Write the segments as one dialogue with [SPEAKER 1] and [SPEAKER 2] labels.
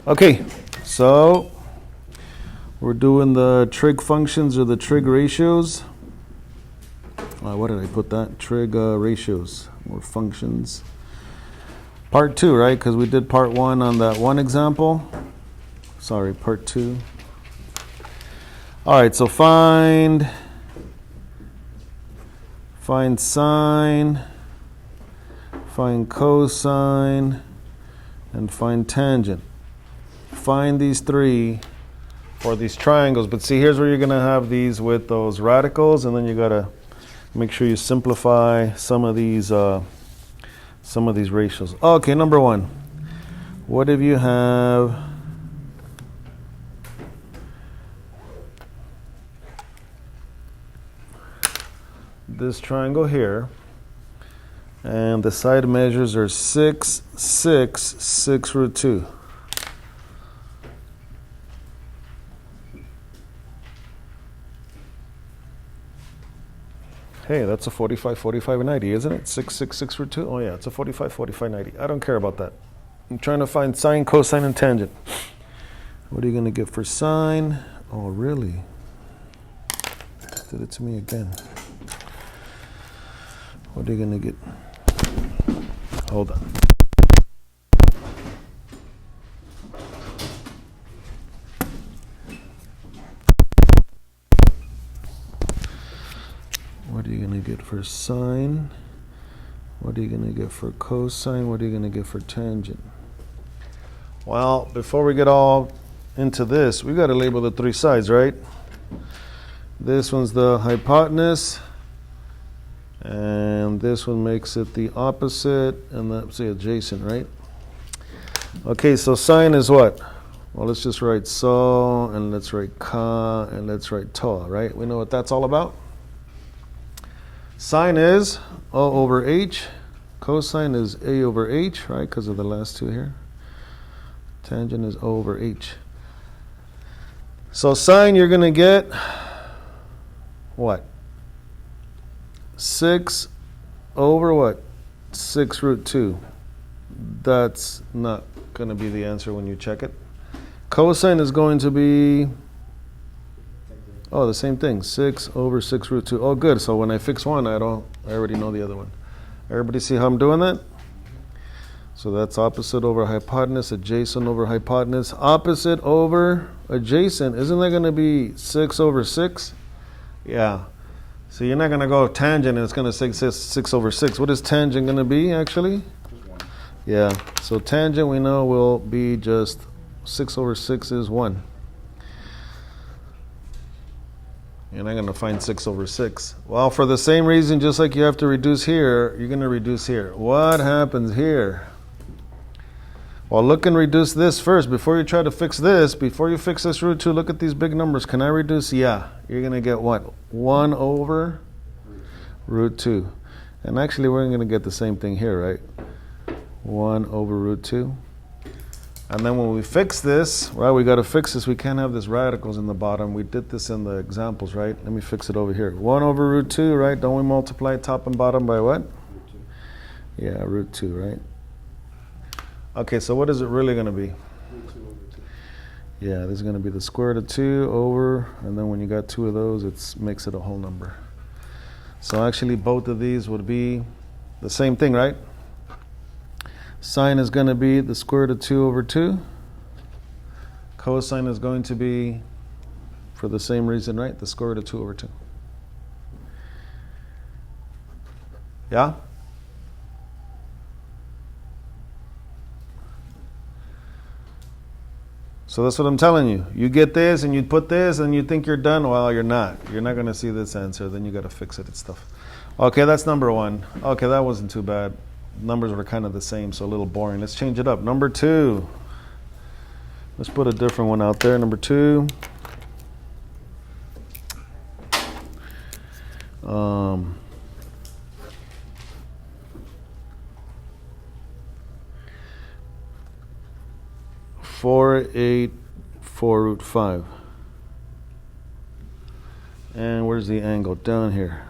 [SPEAKER 1] Okay, so we're doing the trig functions or the trig ratios. What did I put that? Trig ratios or functions. Part 2, right? Because we did part 1 on that one example. Sorry, part 2. All right, so find sine, find cosine, and find tangent. Find these three for these triangles. But see, here's where you're going to have these with those radicals, and then you got to make sure you simplify some of these ratios. Okay, number 1. What if you have this triangle here, and the side measures are 6, 6, 6 root 2. Hey, that's a 45, 45, 90, isn't it? 6, 6, 6 root 2? Oh yeah, it's a 45, 45, 90. I don't care about that. I'm trying to find sine, cosine, and tangent. What are you going to get for sine? Oh, really? Just did it to me again. What are you going to get? Hold on. What are you going to get for sine? What are you going to get for cosine? What are you going to get for tangent? Well, before we get all into this, we got to label the three sides, right? This one's the hypotenuse, and this one makes it the opposite, and that's the adjacent, right? Okay, so sine is what? Well, let's just write so, and let's write ka, and let's write TOA, right? We know what that's all about. Sine is O over H. Cosine is A over H, right, because of the last two here. Tangent is O over H. So sine, you're going to get what? 6 over what? 6 root 2. That's not going to be the answer when you check it. Cosine is going to be, oh, the same thing, 6 over 6 root 2. Oh, good. So when I fix one, I already know the other one. Everybody see how I'm doing that? So that's opposite over hypotenuse, adjacent over hypotenuse. Opposite over adjacent, isn't that going to be 6 over 6? Yeah. So you're not going to go tangent and it's going to say 6 over 6. What is tangent going to be, actually? Yeah. So tangent, we know, will be just 6 over 6 is 1. You're not going to find 6 over 6. Well, for the same reason, just like you have to reduce here, you're going to reduce here. What happens here? Well, look and reduce this first. Before you try to fix this, before you fix this root 2, look at these big numbers. Can I reduce? Yeah. You're going to get what? 1 over root 2. And actually, we're going to get the same thing here, right? 1 over root 2. And then when we fix this, well, we got to fix this. We can't have this radicals in the bottom. We did this in the examples, right? Let me fix it over here. 1 over root 2, right? Don't we multiply top and bottom by what? Root 2. Yeah, root 2, right? Okay, so what is it really going to be? Root 2 over 2. Yeah, this is going to be the square root of 2 over, and then when you got two of those, it makes it a whole number. So actually, both of these would be the same thing, right? Sine is going to be the square root of 2 over 2. Cosine is going to be, for the same reason, right? The square root of 2 over 2. Yeah? So that's what I'm telling you. You get this and you put this and you think you're done. Well, you're not. You're not going to see this answer. Then you got to fix it and stuff. Okay, that's number 1. Okay, that wasn't too bad. Numbers were kind of the same, so a little boring. Let's change it up. Number 2. Let's put a different one out there. Number 2. Four, 8, 4 root 5. And where's the angle? Down here.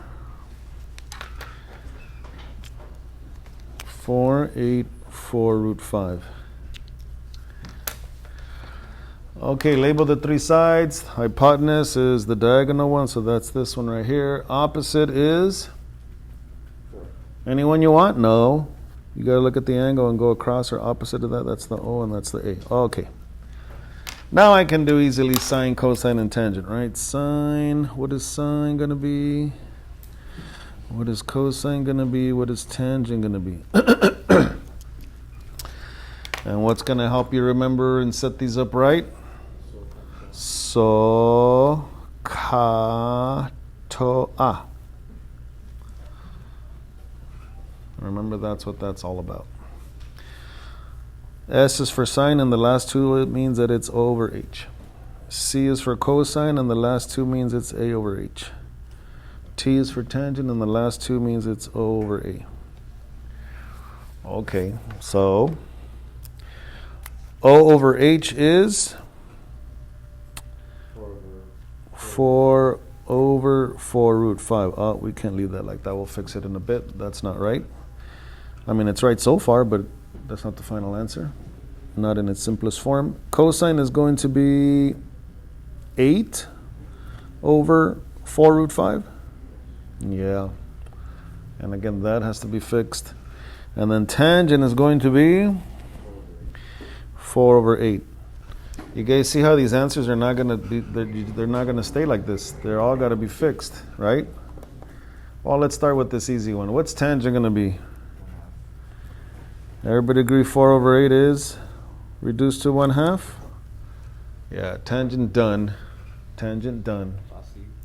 [SPEAKER 1] 4, 8, 4 root 5. Okay, label the three sides. Hypotenuse is the diagonal one, so that's this one right here. Opposite is? Anyone you want? No. You got to look at the angle and go across or opposite of that. That's the O and that's the A. Okay. Now I can do easily sine, cosine, and tangent, right? Sine, what is sine going to be? What is cosine going to be? What is tangent going to be? And what's going to help you remember and set these up right? So, CAH, TOA. Remember, that's what that's all about. S is for sine, and the last two, it means that it's O over H. C is for cosine, and the last two means it's A over H. T is for tangent, and the last two means it's O over A. Okay, so O over H is 4 over 4 root 5. Oh, we can't leave that like that. We'll fix it in a bit. That's not right. I mean, it's right so far, but that's not the final answer. Not in its simplest form. Cosine is going to be 8 over 4 root 5. Yeah. And again, that has to be fixed. And then tangent is going to be 4 over 8. You guys see how these answers are not going to be, they're not going to stay like this. They're all got to be fixed, right? Well, let's start with this easy one. What's tangent going to be? Everybody agree 4 over 8 is reduced to 1/2? Yeah, tangent done. Tangent done.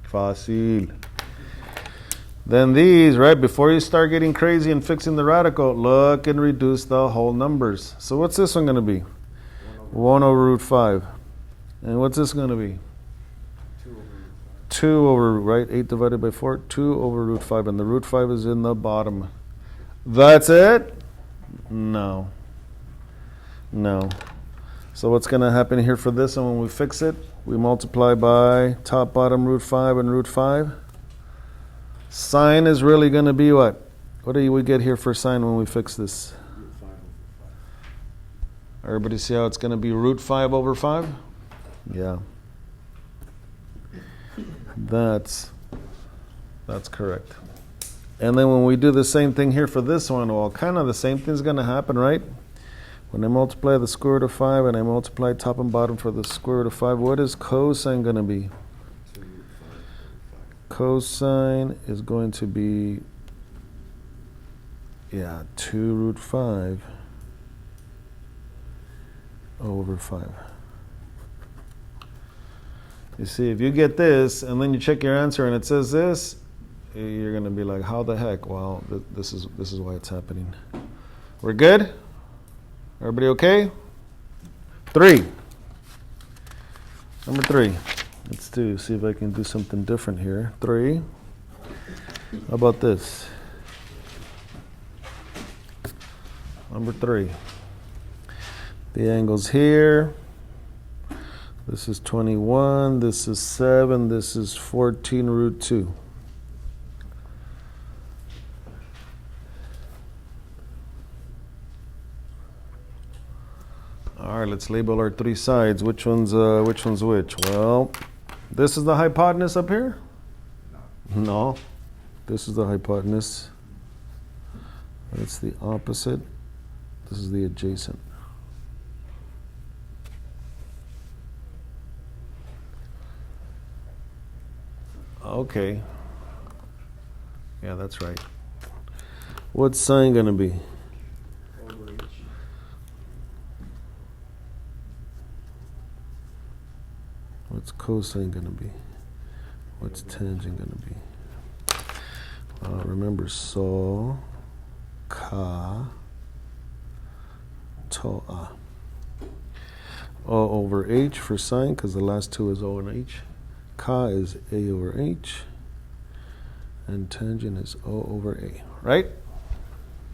[SPEAKER 1] Facile. Then these, right, before you start getting crazy and fixing the radical, look and reduce the whole numbers. So what's this one going to be? 1 over root 5. And what's this going to be? 2 over, right? 8 divided by 4. 2 over root 5. And the root 5 is in the bottom. That's it? No. No. So what's going to happen here for this one when we fix it? We multiply by top, bottom, root 5 and root 5. Sine is really going to be what? What do we get here for sine when we fix this? Everybody see how it's going to be root 5 over 5? Yeah. That's correct. And then when we do the same thing here for this one, well, kind of the same thing's going to happen, right? When I multiply the square root of 5 and I multiply top and bottom for the square root of 5, what is cosine going to be? Cosine is going to be, 2 root 5 over 5. You see, if you get this and then you check your answer and it says this, you're going to be like, how the heck? Well, this is why it's happening. We're good? Everybody okay? 3. Number 3. Let's see if I can do something different here. 3. How about this? Number 3. The angle's here. This is 21. This is 7. This is 14 root 2. All right, let's label our 3 sides. Which one's which? Well, this is the hypotenuse up here? No. This is the hypotenuse. That's the opposite. This is the adjacent. Okay. Yeah, that's right. What's sine going to be? What's cosine going to be? What's tangent going to be? Remember, so, CAH, TOA. O over H for sine, because the last two is O and H. CAH is A over H. And tangent is O over A. Right?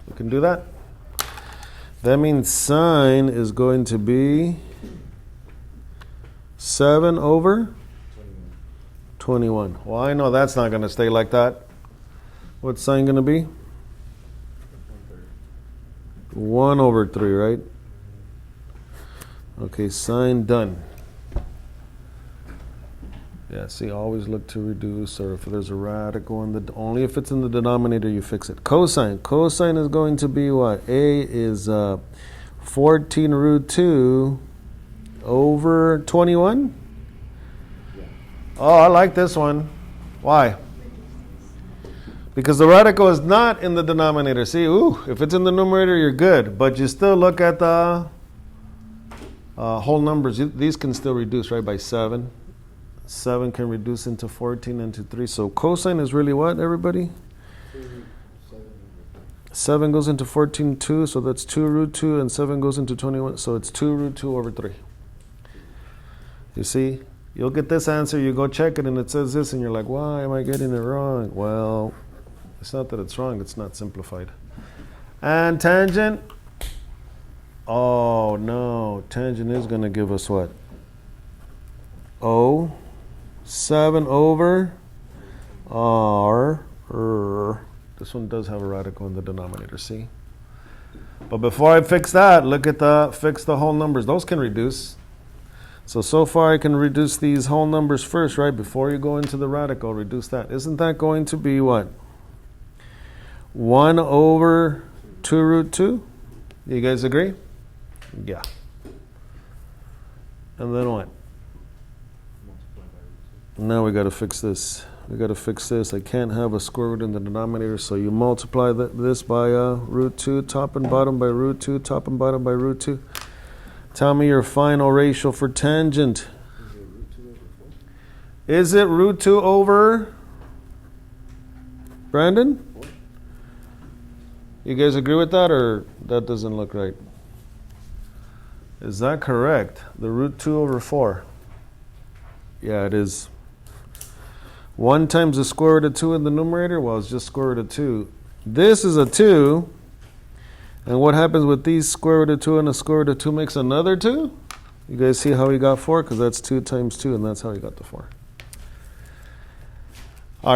[SPEAKER 1] We can do that? That means sine is going to be 7 over 21. Well, I know that's not going to stay like that. What's sine going to be? 1 over 3, right? Okay, sine done. Yeah, see, always look to reduce, or if there's a radical in the, only if it's in the denominator you fix it. Cosine. Cosine is going to be what? A is 14 root 2 over 21? Yeah. Oh, I like this one. Why? Because the radical is not in the denominator. See, if it's in the numerator, you're good. But you still look at the whole numbers. These can still reduce, right, by 7. 7 can reduce into 14 into 3. So cosine is really what, everybody? 7 goes into 14, 2, so that's 2 root 2, and 7 goes into 21, so it's 2 root 2 over 3. You see? You'll get this answer, you go check it, and it says this, and you're like, why am I getting it wrong? Well, it's not that it's wrong, it's not simplified. And tangent? Oh, no. Tangent is going to give us what? 7 over R. This one does have a radical in the denominator, see? But before I fix that, fix the whole numbers. Those can reduce. So far I can reduce these whole numbers first, right? Before you go into the radical, reduce that. Isn't that going to be what? 1 over 2 root 2? You guys agree? Yeah. And then what? Now we got to fix this. We got to fix this. I can't have a square root in the denominator, so you multiply this by root 2, top and bottom by root 2, top and bottom by root 2. Tell me your final ratio for tangent. Is it root 2 over? Brandon? You guys agree with that, or that doesn't look right? Is that correct? The root 2 over 4. Yeah, it is. 1 times the square root of 2 in the numerator, well, it's just square root of 2. This is a 2. And what happens with these square root of 2 and a square root of 2 makes another 2? You guys see how he got 4? Because that's 2 times 2, and that's how he got the 4.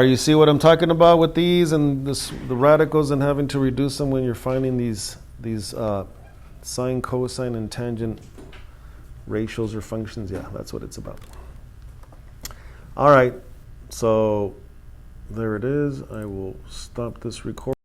[SPEAKER 1] You see what I'm talking about with these and the radicals and having to reduce them when you're finding these sine, cosine, and tangent ratios or functions? Yeah, that's what it's about. All right. So there it is. I will stop this recording.